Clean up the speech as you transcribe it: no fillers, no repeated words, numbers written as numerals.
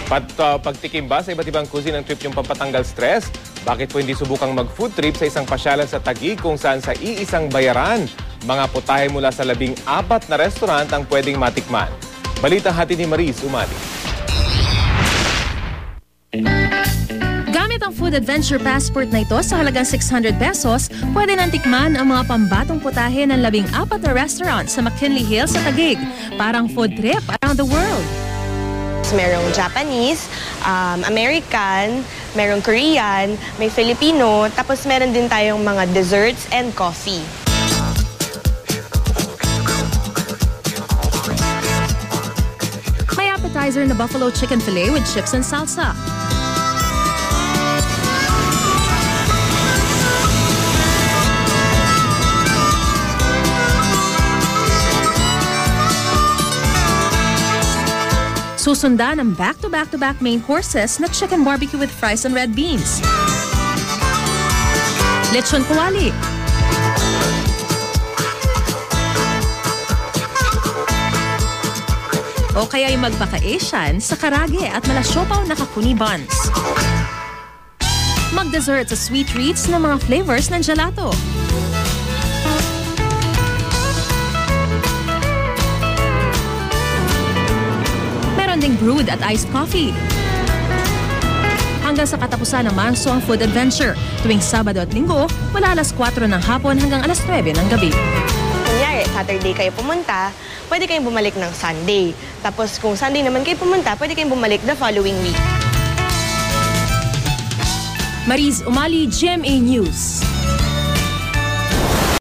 Pagtikim ba sa iba't ibang cuisine ng trip yung pampatanggal stress? Bakit po hindi subukang mag-food trip sa isang pasyalan sa Taguig kung saan sa iisang bayaran, mga putahe mula sa 14 na restaurant ang pwedeng matikman? Balita hatid ni Maris Umali. Gamit ang Food Adventure Passport na ito sa halagang 600 pesos, pwede nang tikman ang mga pambatong putahe ng 14 na restaurant sa McKinley Hills sa Taguig. Parang food trip around the world. Merong Japanese, American, merong Korean, may Filipino, tapos meron din tayong mga desserts and coffee. May appetizer na buffalo chicken fillet with chips and salsa. Susundan ang back-to-back-to-back main courses na chicken barbecue with fries and red beans. Lechon kawali. O kaya yung magpaka-Asian sa karage at malasiopaw na kakuni buns. Mag-dessert sa sweet treats na mga flavors ng gelato. Ding brewed at iced coffee. Hanggang sa katapusan ng Marso ang food adventure. Tuwing Sabado at Linggo, mula alas 4 ng hapon hanggang alas 9 ng gabi. Kunyari, Saturday kayo pumunta, pwede kayong bumalik ng Sunday. Tapos kung Sunday naman kayo pumunta, pwede kayong bumalik the following week. Maris Umali, GMA News.